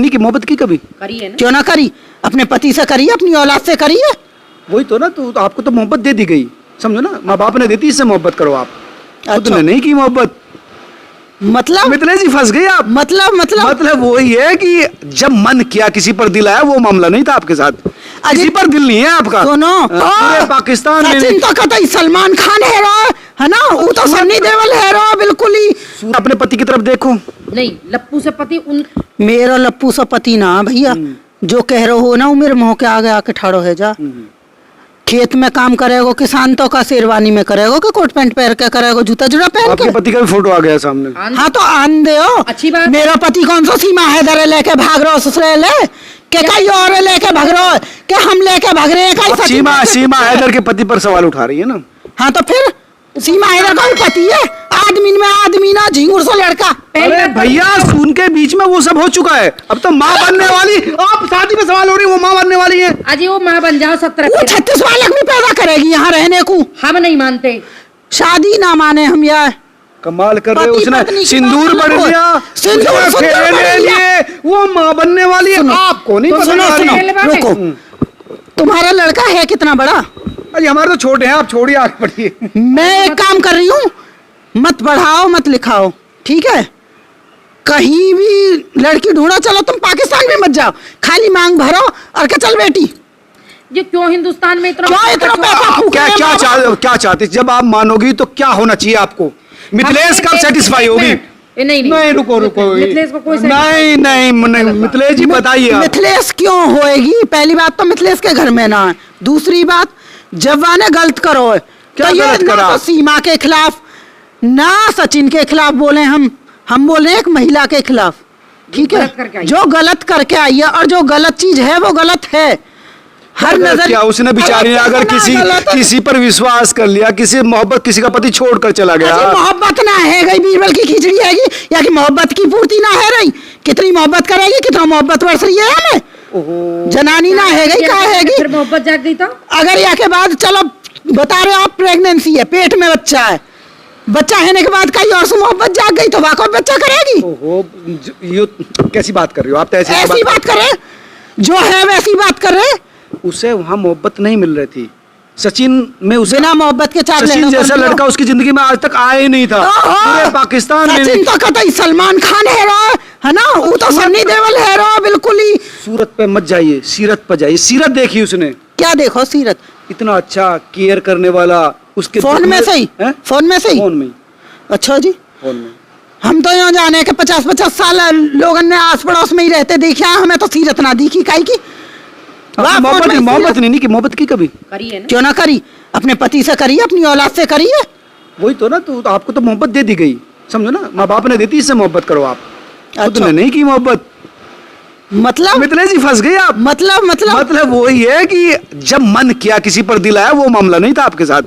नहीं की मोहब्बत की कभी? करी है ना? क्यों ना करी? अपने पति से करी है, अपनी औलाद से करी है। वही तो ना, तो आपको तो मोहब्बत दे दी गई, समझो ना, माँ बाप ने देती, इससे मोहब्बत करो आप। तुमने नहीं की मोहब्बत, मतलब मिथिलेश जी फंस गई आप। मतलब वही है कि जब मन किया किसी पर दिल आया, वो मामला नहीं था आपके साथ। किसी पर दिल नहीं है आपका। सुनो, पूरे पाकिस्तान में सचिन तो कतई सलमान खान है ना, वो तो सन्नी देओल है बिल्कुल ही। अपने पति की तरफ देखो। नहीं, लप्पू से पति उन मेरा लप्पू सा पति ना भैया, जो कह रहे हो ना, वो मेरे मुंह के आगे आके ठाड़ो है जा। खेत में काम करेगो किसान तो का शेरवानी में करेगो कि कोट पैंट पहन के करेगो, जूता जुड़ा पहन के? आपके पति का भी फोटो आ गया सामने। हाँ तो आन दे हो। अच्छी बात। मेरा पति कौन सा सीमा हैदर लेके भाग रहा हो ससुराल के कई और लेके भाग रहा हो कि हम लेके भाग रहे हैं? सीमा हैदर के पति पर सवाल उठा रही है ना। हाँ तो फिर सीमा हैदर का भी पति है, आदमी में आदमी ना, झिंगुर सा लड़का। अरे भैया, सुन के बीच में वो सब हो चुका है, अब तो माँ बनने वाली। आप शादी में सवाल हो रही, वो माँ बनने वाली है। अजी वो माँ बन जाओ, 17 वो 36 बालक भी पैदा करेगी यहाँ रहने को। हम नहीं मानते, शादी ना माने हम यार। कमाल कर रहे हो, पति उसने पत्नी की सिंदूर बात बढ़ अलग लिया, हो। सिंदूर फेरे ले लिए, वो माँ बनने वाली है। आपको नहीं पता? रुको, तुम्हारा लड़का है कितना बड़ा? अरे हमारे तो छोटे हैं, आप छोड़िए, आगे बढ़िए। मैं एक काम कर रही हूँ, मत पढ़ाओ मत लिखाओ, ठीक है? कहीं भी लड़की ढूंढो, चलो तुम पाकिस्तान में मत जाओ, खाली मांग भरो और के चल बेटी। ये क्यों हिंदुस्तान में इतना पैसा फूके हैं? क्या चाहते? जब आप मानोगी तो क्या होना चाहिए आपको? मिथिलेश कब सेटिस्फाई होगी? नहीं, रुको, मिथिलेश को कोई नहीं, मिथिलेश जी बताइए। मिथिलेश क्यों होएगी? पहली बात तो मिथिलेश के घर में ना है, दूसरी बात जब वाने गलत करो क्या गलत करा? तो सीमा के खिलाफ ना सचिन के खिलाफ बोले, हम बोले एक महिला के खिलाफ, ठीक है? जो गलत करके आई है, और जो गलत चीज है वो गलत है। हर नजर क्या उसने बेचारी ने अगर किसी पर विश्वास कर लिया, किसी मोहब्बत, किसी का पति छोड़कर चला गया। मोहब्बत ना है गई, बीरबल की खिचड़ी हैगी या कि मोहब्बत की पूर्ति ना है रही? कितनी मोहब्बत करेगी, कितना मोहब्बत बरस रही है हमें? जनानी ना है गई, कहा हैगी? फिर मोहब्बत जाग गई तो अगर या के बाद, चलो बता रहे हो आप, प्रेगनेंसी है, पेट में बच्चा है, बच्चा होने के बाद कहीं और से मोहब्बत जाग गई तो वाकई बच्चा करेगी? ओहो, ये कैसी बात कर रही हो आप? तो ऐसी बात करे, जो है वैसी बात कर रहे। उसे वहाँ मोहब्बत नहीं मिल रही थी, सचिन में उसे बिना मोहब्बत के चार सचिन जैसा लड़का उसकी जिंदगी में आज तक आया ही नहीं था। पूरे पाकिस्तान में सचिन तो कतई सलमान खान है ना, वो तो सन्नी देओल है बिल्कुल ही। सूरत पे मत जाइए, सीरत पे जाइए। सीरत देखी उसने? क्या देखो सीरत? इतना अच्छा केयर करने वाला, उसके फोन में सही, फोन में। अच्छा जी, फोन में। हम तो यहाँ जाने के 50-50 साल लोगों ने आस पड़ोस में ही रहते देखा, हमें तो सीरत ना दिखी काई की। मोहब्बत की कभी? करी है ना? क्यों ना करी? अपने पति से करी है, अपनी औलाद से करी है। वही तो ना, तो आपको तो मोहब्बत दे दी गई, समझो ना, माँ बाप ने देती, इससे मोहब्बत करो आप। तुमने नहीं की मोहब्बत, मतलब मिथिलेश जी फंस गई आप। मतलब वही है कि जब मन किया किसी पर दिल आया, वो मामला नहीं था आपके साथ।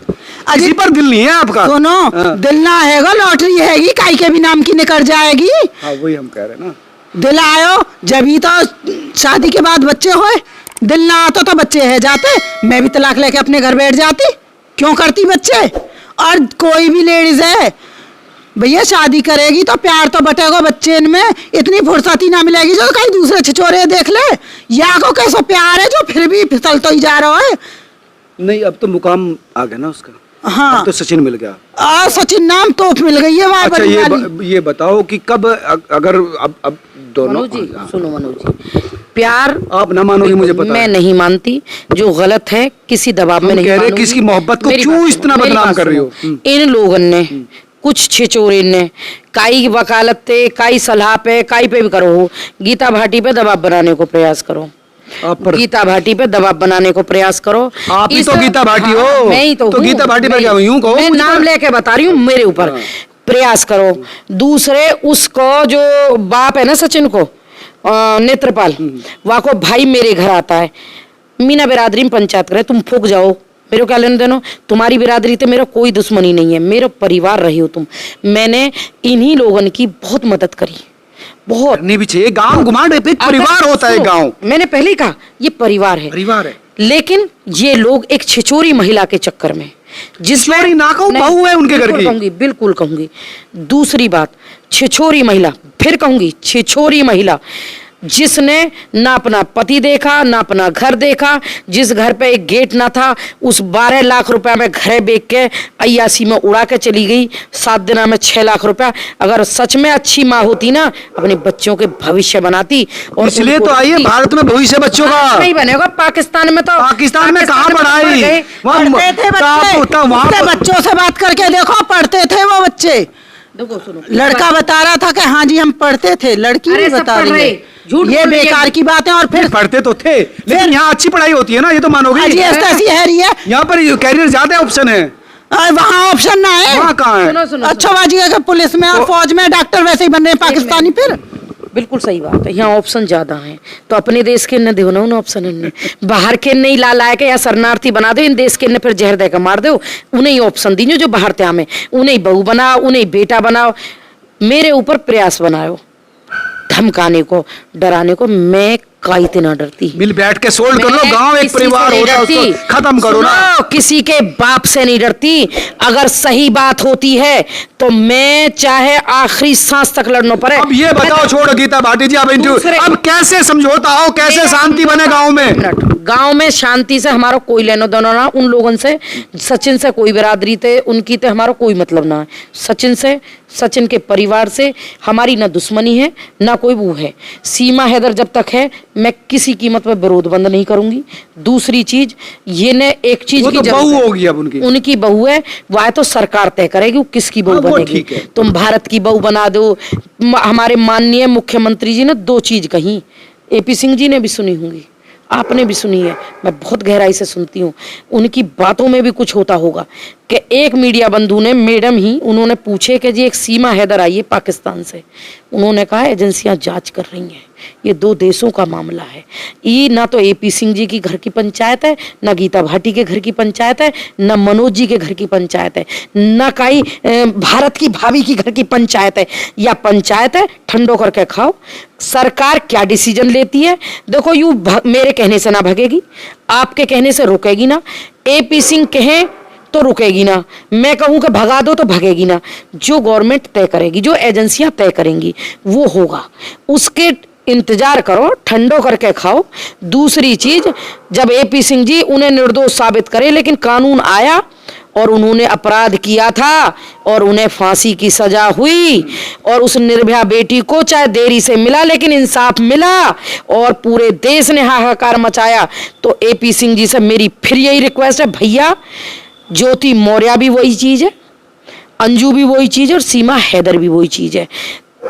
किसी पर दिल नहीं है आपका। सुनो, दिल ना हैगा, लॉटरी हैगी, काई के भी नाम की निकल जाएगी। हाँ, वही हम कह रहे हैं ना। दिल आयो जब ही तो शादी के बाद बच्चे होए, दिल ना आता तो बच्चे है जाते। मैं भी तलाक लेके अपने घर बैठ जाती, क्यों करती बच्चे? और कोई भी लेडीज है भैया शादी करेगी तो प्यार तो बटेगा बच्चे में, इतनी फुर्सती ना मिलेगी जो कहीं दूसरे छिछोरे देख ले। या को कैसा प्यार है जो फिर भी फिसल तो ही जा रहा है। नहीं, अब तो मुकाम आ गया ना उसका। हाँ, अब तो सचिन मिल गया। सचिन नाम तोप मिल गई है। अच्छा, ये बताओ कि कब, अगर अब दोनों सुनो मनोज जी, प्यार आप ना मानोगे मुझे पता मैं नहीं मानती, जो गलत है किसी दबाव में नहीं मानूंगी। किसकी मोहब्बत को क्यों इतना बदनाम कर रही हो? इन लोगों ने, कुछ छिचोरे ने, काई वकालत पे, काई सलाह पे, काई पे भी करो, गीता भाटी पे दबाव बनाने को प्रयास करो। गीता भाटी पे दबाव बनाने को प्रयास करो। आप ही तो गीता भाटी हो। मैं ही तो गीता भाटी पे क्या यूं कहो? मैं नाम लेके बता रही हूँ, मेरे ऊपर प्रयास करो। दूसरे, उसको जो बाप है ना सचिन को, नेत्रपाल, वाको भाई मेरे घर आता है, मीना बिरादरी में पंचायत करे, तुम फूक जाओ, मेरे को क्या लेने देनो? तुम्हारी बिरादरी तो मेरा कोई दुश्मनी नहीं है, मेरा परिवार रही हो तुम। मैंने इन्हीं लोगों की बहुत मदद करी, बहुत। करनी भी चाहिए, गांव गुमांड एक परिवार होता है गांव। मैंने पहले ही कहा ये परिवार है। लेकिन ये लोग एक छिचोरी महिला के चक्कर में, जिसमें ना कहूं बहू है उनके घर की, बिल्कुल कहूंगी। दूसरी बात, छिछोरी महिला, फिर कहूंगी छिछोरी महिला, जिसने ना अपना पति देखा ना अपना घर देखा, जिस घर पे एक गेट ना था, उस 12 लाख रुपया में घर बेच के अय्यासी में उड़ा के चली गई, 7 दिन में 6 लाख रुपया। अगर सच में अच्छी माँ होती ना, अपने बच्चों के भविष्य बनाती। और इसलिए तो आइए, भारत में भविष्य बच्चों का नहीं बनेगा। पाकिस्तान में तो, पाकिस्तान में कहाँ पढ़ाई, पढ़ते थे बच्चे, बच्चों से बात करके देखो, पढ़ते थे वो बच्चे। देखो सुनो, लड़का बता रहा था कि हाँ जी हम पढ़ते थे, लड़की अरे नहीं सब बता पढ़ रही रहे, है। झूठ ये बोल रही है। बेकार की बात है। और फिर पढ़ते तो थे, लेकिन यहाँ अच्छी पढ़ाई होती है ना, ये तो मानोगे। जी ऐसी है रही है, यहाँ पर कैरियर ज्यादा ऑप्शन है, वहाँ ऑप्शन ना है। वहाँ कहाँ है? सुनो सुनो, अच्छा बाजी का पुलिस में और फौज में डॉक्टर वैसे ही बन रहे हैं पाकिस्तानी। फिर बिल्कुल सही बात है, यहाँ ऑप्शन ज्यादा हैं, तो अपने देश के न दो ना उन ऑप्शन ने, बाहर के नहीं ला लाए के या शरणार्थी बना दो, इन देश के ने फिर जहर देकर मार दो। उन्हें ऑप्शन दीजिए जो बाहर थे, हमें उन्हें बहू बनाओ, उन्हें बेटा बनाओ, मेरे ऊपर प्रयास बनाओ धमकाने को, डराने को। मैं काई ते ना डरती, मिल बैठ के सोल्ड कर लो, मैं गांव एक किसी परिवार से नहीं होता है, डरती। उसको खत्म करो ना। सुनो, किसी के बाप से नहीं डरती। अगर सही बात होती है तो मैं चाहे आखिरी सांस तक लड़ना पड़े। अब ये बताओ, छोड़ो गीता भाटी जी, अब इंटरव्यू, अब कैसे समझौता हो, कैसे शांति बने गांव में? गांव में शांति से हमारा कोई लेनो देनो ना, उन लोगों से, सचिन से कोई बिरादरी थे उनकी तो हमारा कोई मतलब ना है। सचिन से, सचिन के परिवार से हमारी ना दुश्मनी है ना कोई वो है। सीमा हैदर जब तक है, मैं किसी कीमत पर विरोध बंद नहीं करूंगी। दूसरी चीज, ये ने एक चीज वो की तो जरूरत बहू है। होगी अब उनकी बहू है, वह तो सरकार तय करेगी वो किसकी बहू हाँ, वो बनेगी। ठीक है। तुम भारत की बहू बना दो। हमारे माननीय मुख्यमंत्री जी ने 2 चीज कही, AP सिंह जी ने भी सुनी होंगी, आपने भी सुनी है, मैं बहुत गहराई से सुनती हूँ, उनकी बातों में भी कुछ होता होगा। कि एक मीडिया बंधु ने, मैडम ही, उन्होंने पूछे कि जी एक सीमा हैदर आई है पाकिस्तान से, उन्होंने कहा एजेंसियां जांच कर रही हैं, ये 2 देशों का मामला है। ये ना तो AP सिंह जी की घर की पंचायत है, ना गीता भाटी के घर की पंचायत है, ना मनोज जी के घर की पंचायत है, ना कहीं भारत की भाभी की घर की पंचायत है। या पंचायत है, ठंडो करके खाओ। सरकार क्या डिसीजन लेती है, देखो यू मेरे कहने से ना भगेगी, आपके कहने से रुकेगी ना। AP सिंह कहें तो रुकेगी ना, मैं कहूं कि भगा दो तो भगेगी ना। जो गवर्नमेंट तय करेगी, जो एजेंसियां तय करेंगी, वो होगा, उसके इंतजार करो, ठंडो करके खाओ। दूसरी चीज, जब AP सिंह जी उन्हें निर्दोष साबित करे, लेकिन कानून आया और उन्होंने अपराध किया था और उन्हें फांसी की सजा हुई, और उस निर्भया बेटी को चाहे देरी से मिला लेकिन इंसाफ मिला और पूरे देश ने हाहाकार मचाया। तो AP सिंह जी से मेरी फिर यही रिक्वेस्ट है, भैया ज्योति मौर्य भी वही चीज है, अंजू भी वही चीज है और सीमा हैदर भी वही चीज है।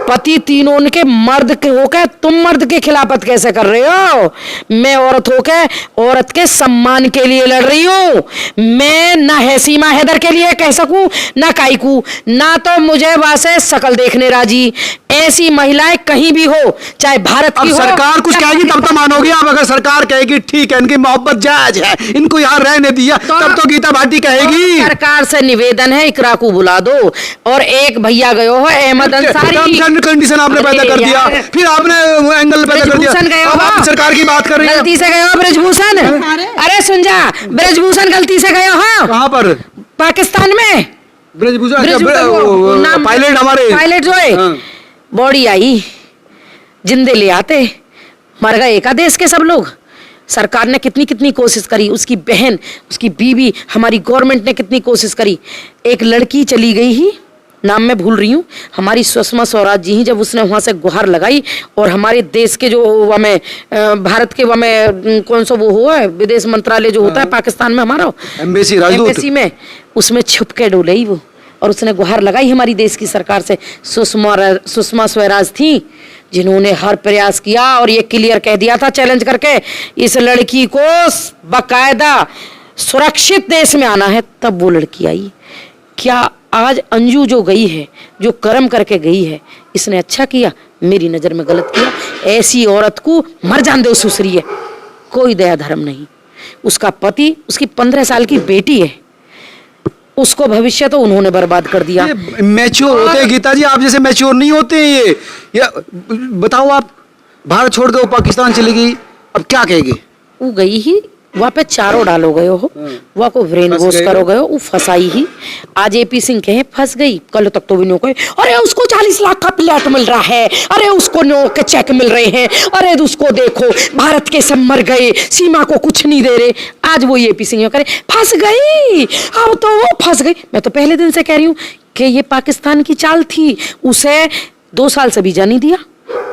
पति तीनों के मर्द के होकर तुम मर्द के खिलाफत कैसे कर रहे हो? मैं औरत होकर औरत के सम्मान के लिए लड़ रही हूँ। मैं ना है सीमा हैदर के लिए कह सकूं ना काईकू, ना तो मुझे वासे शकल देखने राजी। ऐसी महिलाएं कहीं भी हो, चाहे भारत की अब हो, सरकार कुछ कहेगी तब तो मानोगे आप। अगर सरकार कहेगी ठीक है, इनकी मोहब्बत जायज है, इनको यहाँ रहने दिया, तब तो गीता भाटी कहेगी। सरकार से निवेदन है, इकरा को बुला दो। और एक भैया गयो हो अहमद अंसारी, कंडीशन आपने पैदा कर दिया, फिर आपने एंगल पैदा कर दिया। अब आप सरकार की बात कर रही हैं। गलती से गए हो ब्रजभूषण, अरे सुन जा, ब्रजभूषण गलती से गए हो। कहाँ पर? पाकिस्तान में ब्रजभूषण नाम- पायलट, हमारे पायलट जो है, हाँ। बॉडी आई, जिंदे ले आते, मर गए का देश के सब लोग। सरकार ने कितनी कितनी कोशिश करी, उसकी बहन, उसकी बीवी, हमारी गवर्नमेंट ने कितनी कोशिश करी। एक लड़की चली गई ही, नाम मैं भूल रही हूँ, हमारी सुषमा स्वराज जी ही, जब उसने वहाँ से गुहार लगाई और हमारे देश के जो हमें भारत के हमें कौन सा वो हुआ है विदेश मंत्रालय जो होता है पाकिस्तान में हमारा एम्बेसी, राजदूत, एम्बेसी में, उसमें छुप के डोले ही वो, और उसने गुहार लगाई हमारी देश की सरकार से। सुषमा स्वराज थी जिन्होंने हर प्रयास किया और ये क्लियर कह दिया था चैलेंज करके, इस लड़की को बाकायदा सुरक्षित देश में आना है, तब वो लड़की आई। क्या आज अंजू जो गई है, जो कर्म करके गई है, इसने अच्छा किया? मेरी नजर में गलत किया। ऐसी औरत को मर जान दो, सुसरी है, कोई दया धर्म नहीं। उसका पति, उसकी 15 साल की बेटी है, उसको भविष्य तो उन्होंने बर्बाद कर दिया। मैच्योर होते हैं गीता जी, आप जैसे मैच्योर नहीं होते ये। या बताओ, आप भारत छोड़ के वो पाकिस्तान चली गई, अब क्या कहेगी? वो गई ही वहाँ पे चारों डालो गए हो, वहाँ को ब्रेन वॉश करो गए हो, वो फंसाई ही। आज एपी सिंह कहे फंस गई, कल तक तो भी नो कहे अरे उसको 40 लाख का प्लॉट मिल रहा है, अरे उसको नो के चेक मिल रहे हैं, अरे उसको देखो भारत के सब मर गए, सीमा को कुछ नहीं दे रहे। आज वो एपी सिंह करे फंस गई, अब तो वो फंस गई। मैं तो पहले दिन से कह रही हूँ कि ये पाकिस्तान की चाल थी, उसे 2 साल से वीजा नहीं दिया।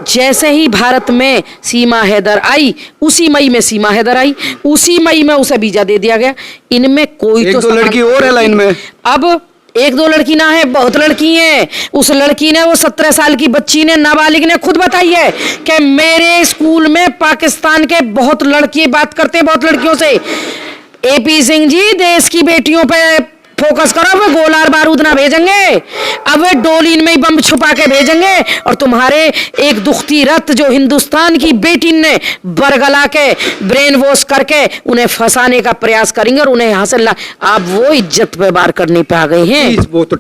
जैसे ही भारत में सीमा हैदर आई, उसी मई में सीमा हैदर आई, उसी मई में उसे वीजा दे दिया गया। इनमें कोई एक तो दो लड़की और है लाइन में। अब 1-2 लड़की ना है, बहुत लड़की हैं। उस लड़की ने, वो 17 साल की बच्ची ने, नाबालिग ने खुद बताई है कि मेरे स्कूल में पाकिस्तान के बहुत लड़की बात करते हैं, बहुत लड़कियों से। एपी सिंह जी देश की बेटियों पे फोकस करो, वे गोलार बारूद ना भेजेंगे, अब वे डोलीन में ही बम छुपा के भेजेंगे और तुम्हारे एक दुखती रत जो हिंदुस्तान की बेटी ने बरगला के ब्रेन वॉश करके उन्हें फंसाने का प्रयास करेंगे और उन्हें यहाँ से आप वो इज्जत पे बार करने पे आ गए हैं। वो तो